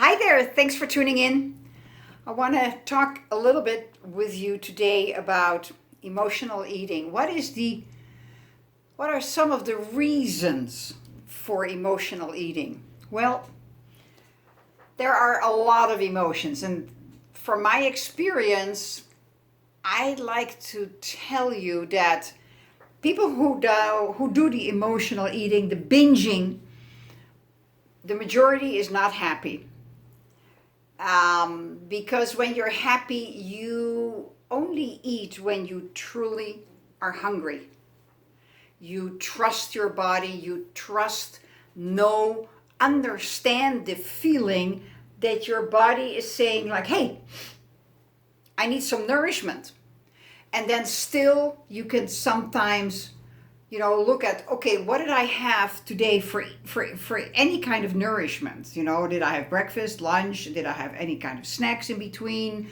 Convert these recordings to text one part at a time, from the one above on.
Hi there, thanks for tuning in. I want to talk a little bit with you today about emotional eating. What are some of the reasons for emotional eating? Well, there are a lot of emotions, and from my experience, I'd like to tell you that people who do the emotional eating, the binging, the majority is not happy. Because when you're happy, you only eat when you truly are hungry. You trust your body, you understand the feeling that your body is saying, like, hey, I need some nourishment. And then still, you can sometimes look at, okay, what did I have today for any kind of nourishment? Did I have breakfast, lunch? Did I have any kind of snacks in between?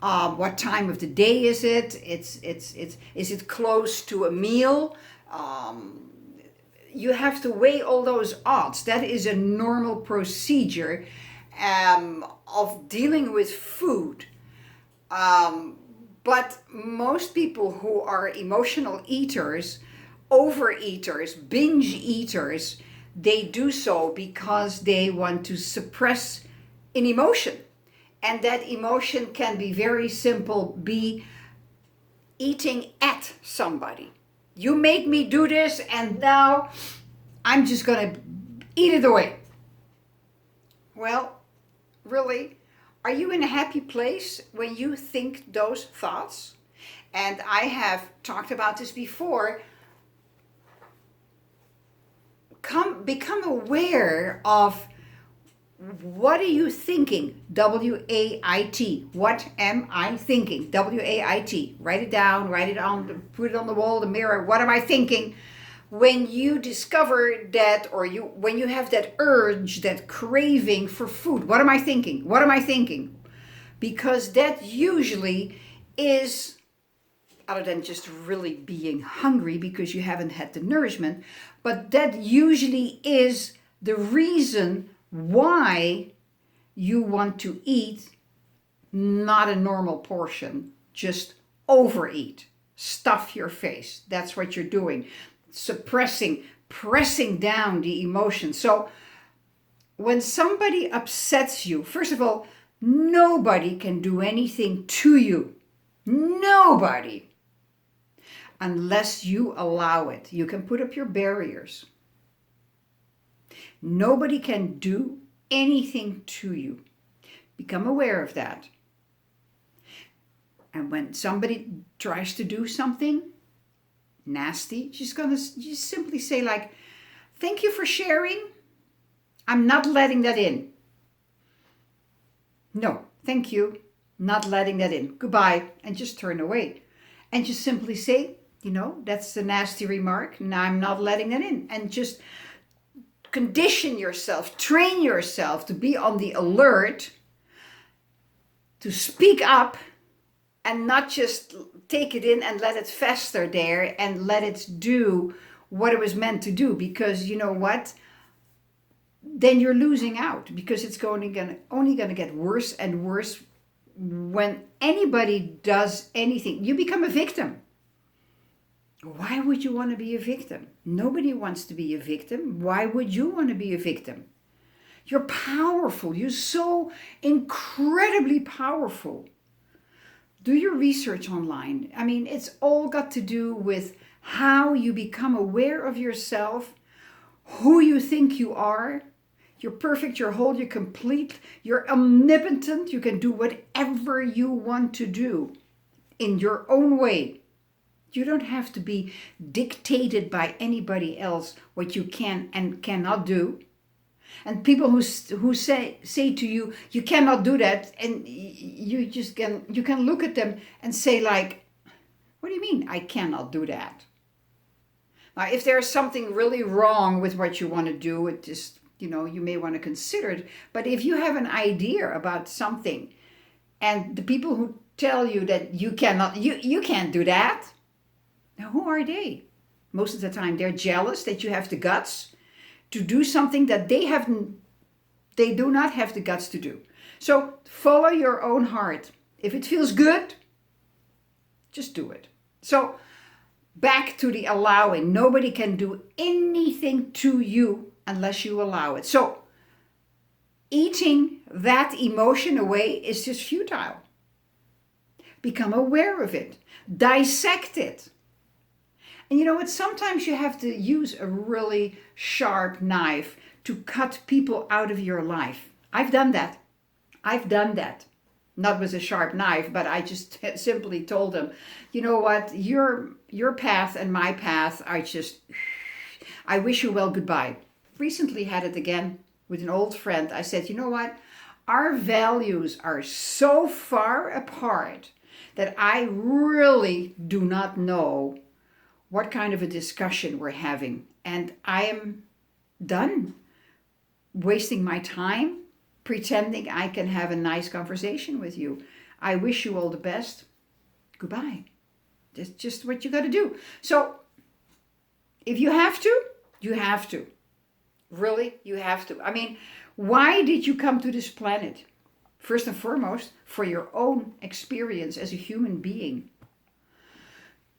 What time of the day is it? Is it close to a meal? You have to weigh all those odds. That is a normal procedure of dealing with food. But most people who are emotional eaters, overeaters, binge eaters, they do so because they want to suppress an emotion. And that emotion can be very simple, be eating at somebody. You made me do this, and now I'm just going to eat it away. Well, really, are you in a happy place when you think those thoughts? And I have talked about this before. Become aware of what are you thinking? W-A-I-T. What am I thinking? W-A-I-T. Write it down, write it on, put it on the wall, the mirror. What am I thinking? When you discover that, or when you have that urge, that craving for food, what am I thinking? What am I thinking? Because that usually is, other than just really being hungry because you haven't had the nourishment, but that usually is the reason why you want to eat not a normal portion, just overeat, stuff your face. That's what you're doing. Suppressing, pressing down the emotion. So when somebody upsets you, first of all, nobody can do anything to you. Nobody. Unless you allow it. You can put up your barriers. Nobody can do anything to you. Become aware of that. And when somebody tries to do something nasty, just simply say, like, thank you for sharing. I'm not letting that in. No, thank you. Not letting that in. Goodbye. And just turn away. And just simply say, that's a nasty remark. Now I'm not letting that in. And just condition yourself, train yourself to be on the alert, to speak up, and not just take it in and let it fester there and let it do what it was meant to do. Because you know what? Then you're losing out, because it's only going to get worse and worse. When anybody does anything, you become a victim. Why would you want to be a victim? Nobody wants to be a victim. Why would you want to be a victim? You're powerful. You're so incredibly powerful. Do your research online. I mean, it's all got to do with how you become aware of yourself, who you think you are. You're perfect, you're whole, you're complete, you're omnipotent. You can do whatever you want to do in your own way. You don't have to be dictated by anybody else what you can and cannot do. And people who say to you, you cannot do that, and you can look at them and say, like, what do you mean I cannot do that? Now, if there's something really wrong with what you want to do, it just, you may want to consider it. But if you have an idea about something, and the people who tell you that you can't do that, now who are they? Most of the time they're jealous that you have the guts to do something that they haven't They do not have the guts to do. So follow your own heart. If it feels good, just do it. So back to the allowing. Nobody can do anything to you unless you allow it. So eating that emotion away is just futile. Become aware of it. Dissect it. And you know what? Sometimes you have to use a really sharp knife to cut people out of your life. I've done that. Not with a sharp knife, but I just simply told them, you know what? Your path and my path are just, I wish you well, goodbye. Recently had it again with an old friend. I said, you know what? Our values are so far apart that I really do not know what kind of a discussion we're having. And I am done wasting my time pretending I can have a nice conversation with you. I wish you all the best. Goodbye. That's just what you got to do. So if you have to, you have to. Really, you have to. I mean, why did you come to this planet? First and foremost, for your own experience as a human being.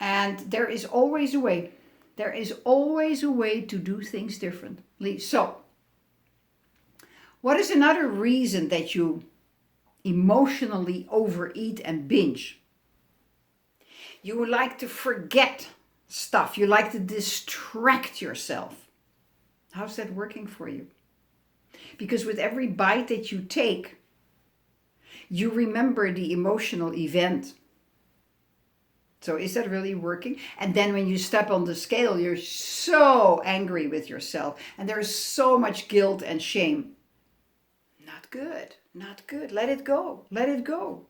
And there is always a way. There is always a way to do things differently. So, what is another reason that you emotionally overeat and binge? You like to forget stuff. You like to distract yourself. How's that working for you? Because with every bite that you take, you remember the emotional event. So is that really working? And then when you step on the scale, you're so angry with yourself. And there's so much guilt and shame. Not good. Not good. Let it go. Let it go.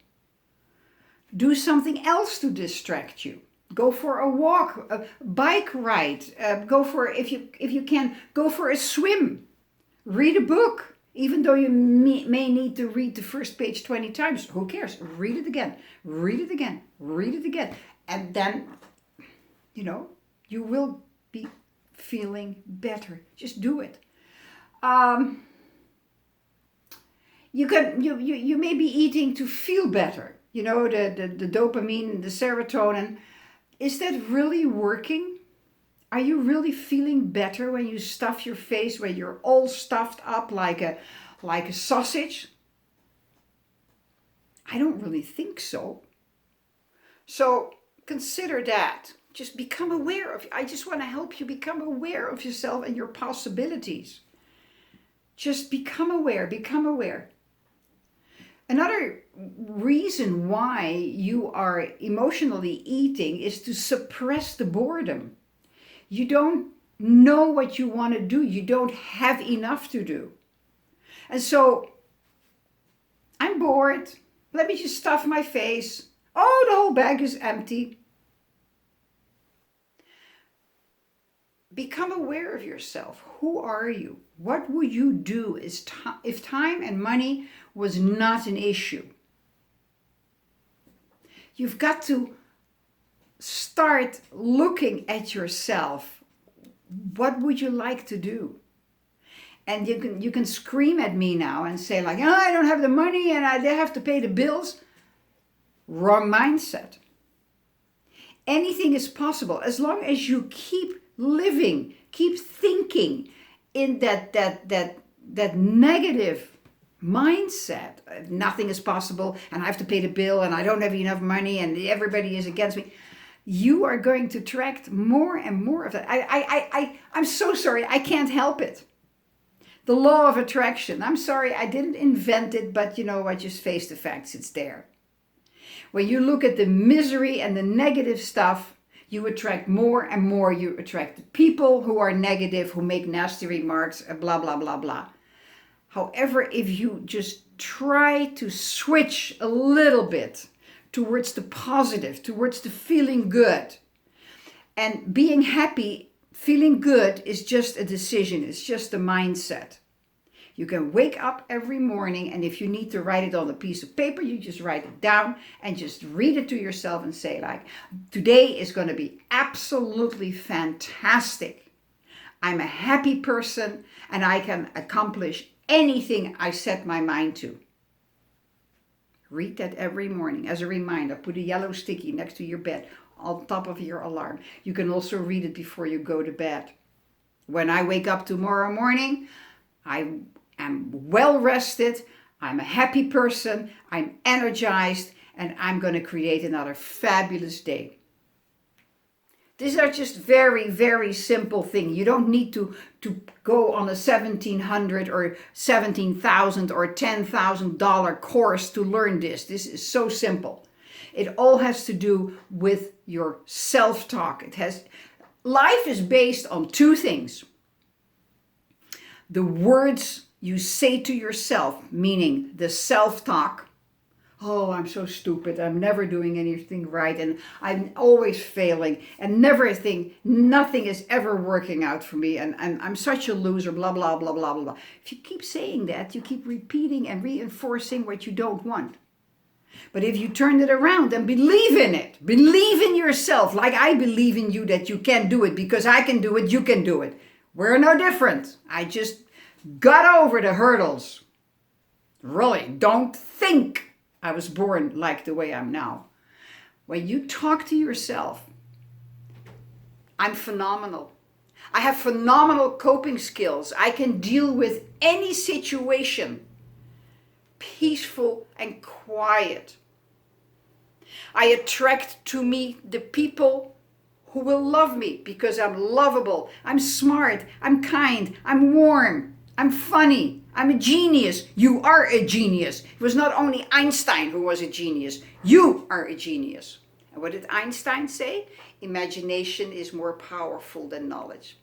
Do something else to distract you. Go for a walk, a bike ride. Go for, if you can, go for a swim. Read a book. Even though you may need to read the first page 20 times. Who cares? Read it again. Read it again. Read it again. And then, you will be feeling better. Just do it. You may be eating to feel better. The dopamine, the serotonin. Is that really working? Are you really feeling better when you stuff your face, when you're all stuffed up like a sausage? I don't really think so. So consider that. Just become aware of. I just want to help you become aware of yourself and your possibilities. Just become aware. Become aware. Another reason why you are emotionally eating is to suppress the boredom. You don't know what you want to do. You don't have enough to do. And so, I'm bored. Let me just stuff my face. Oh, the whole bag is empty. Become aware of yourself. Who are you? What would you do if time and money was not an issue? You've got to start looking at yourself. What would you like to do? And you can scream at me now and say like, oh, I don't have the money and I have to pay the bills. Wrong mindset. Anything is possible as long as you keep living, keep thinking in that negative mindset. Nothing is possible and I have to pay the bill and I don't have enough money and everybody is against me. You are going to attract more and more of that. I'm so sorry, I can't help it. The law of attraction. I'm sorry, I didn't invent it, but you know what, just face the facts, it's there. When you look at the misery and the negative stuff, you attract more and more. You attract the people who are negative, who make nasty remarks, blah, blah, blah, blah. However, if you just try to switch a little bit towards the positive, towards the feeling good, and being happy, feeling good is just a decision. It's just a mindset. You can wake up every morning, and if you need to write it on a piece of paper, you just write it down and just read it to yourself and say like, today is going to be absolutely fantastic. I'm a happy person and I can accomplish anything I set my mind to. Read that every morning as a reminder. Put a yellow sticky next to your bed on top of your alarm. You can also read it before you go to bed. When I wake up tomorrow morning, I am well rested, I'm a happy person, I'm energized, and I'm going to create another fabulous day. These are just very, very simple things. You don't need to go on a $1,700 or $17,000 or $10,000 course to learn this. This is so simple. It all has to do with your self-talk. Life is based on two things. The words you say to yourself, meaning the self-talk. Oh, I'm so stupid. I'm never doing anything right. And I'm always failing. And nothing is ever working out for me. And I'm such a loser, blah, blah, blah, blah, blah. If you keep saying that, you keep repeating and reinforcing what you don't want. But if you turn it around and believe in it, believe in yourself, like I believe in you that you can do it, because I can do it, you can do it. We're no different. I just got over the hurdles. Really, don't think I was born like the way I'm now. When you talk to yourself, I'm phenomenal. I have phenomenal coping skills. I can deal with any situation, peaceful and quiet. I attract to me the people who will love me because I'm lovable, I'm smart, I'm kind, I'm warm, I'm funny, I'm a genius. You are a genius. It was not only Einstein who was a genius. You are a genius. And what did Einstein say? Imagination is more powerful than knowledge.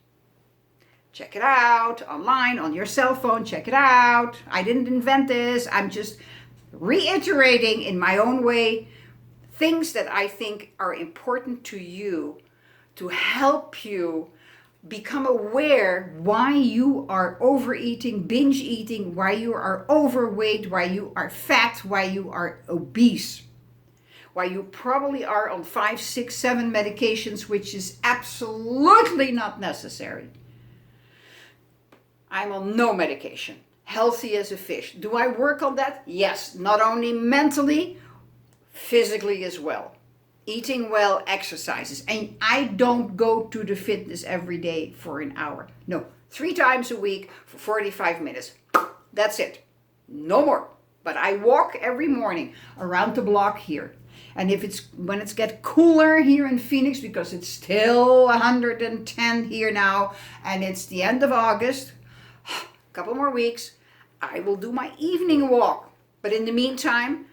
Check it out online, on your cell phone. Check it out. I didn't invent this. I'm just reiterating in my own way things that I think are important to you to help you become aware why you are overeating, binge eating, why you are overweight, why you are fat, why you are obese, why you probably are on 5, 6, 7 medications, which is absolutely not necessary. I'm on no medication, healthy as a fish. Do I work on that? Yes, not only mentally, physically as well. Eating well, exercises. And I don't go to the fitness every day for an hour. No, 3 times a week for 45 minutes. That's it. No more. But I walk every morning around the block here. And when it's get cooler here in Phoenix, because it's still 110 here now, and it's the end of August, a couple more weeks, I will do my evening walk. But in the meantime,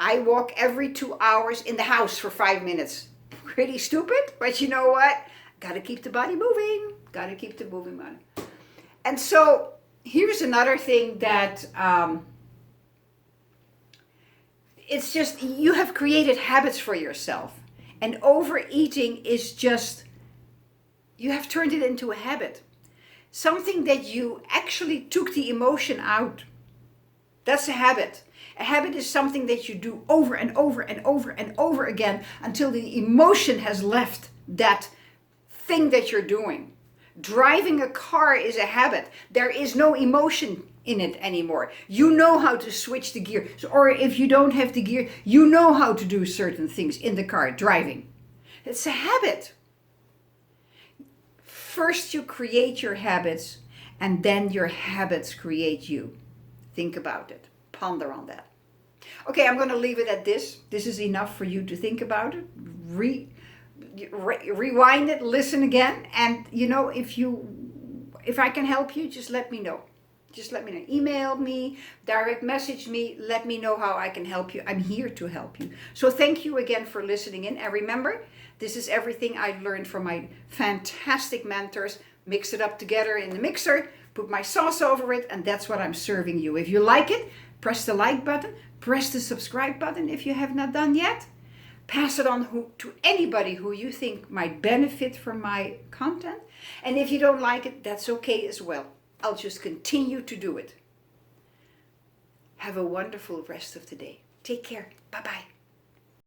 I walk every 2 hours in the house for 5 minutes. Pretty stupid, but you know what? Gotta keep the body moving. Gotta keep the moving body. And so here's another thing that it's just, you have created habits for yourself. And overeating is just, you have turned it into a habit. Something that you actually took the emotion out. That's a habit. A habit is something that you do over and over and over and over again until the emotion has left that thing that you're doing. Driving a car is a habit. There is no emotion in it anymore. You know how to switch the gear. Or if you don't have the gear, you know how to do certain things in the car, driving. It's a habit. First you create your habits, and then your habits create you. Think about it. Ponder on that. Okay, I'm going to leave it at this. This is enough for you to think about it. Rewind it, listen again. And if I can help you, just let me know. Just let me know. Email me, direct message me, let me know how I can help you. I'm here to help you. So thank you again for listening in. And remember, this is everything I've learned from my fantastic mentors. Mix it up together in the mixer, put my sauce over it, and that's what I'm serving you. If you like it, press the like button, press the subscribe button if you have not done yet. Pass it on to anybody who you think might benefit from my content. And if you don't like it, that's okay as well. I'll just continue to do it. Have a wonderful rest of the day. Take care. Bye-bye.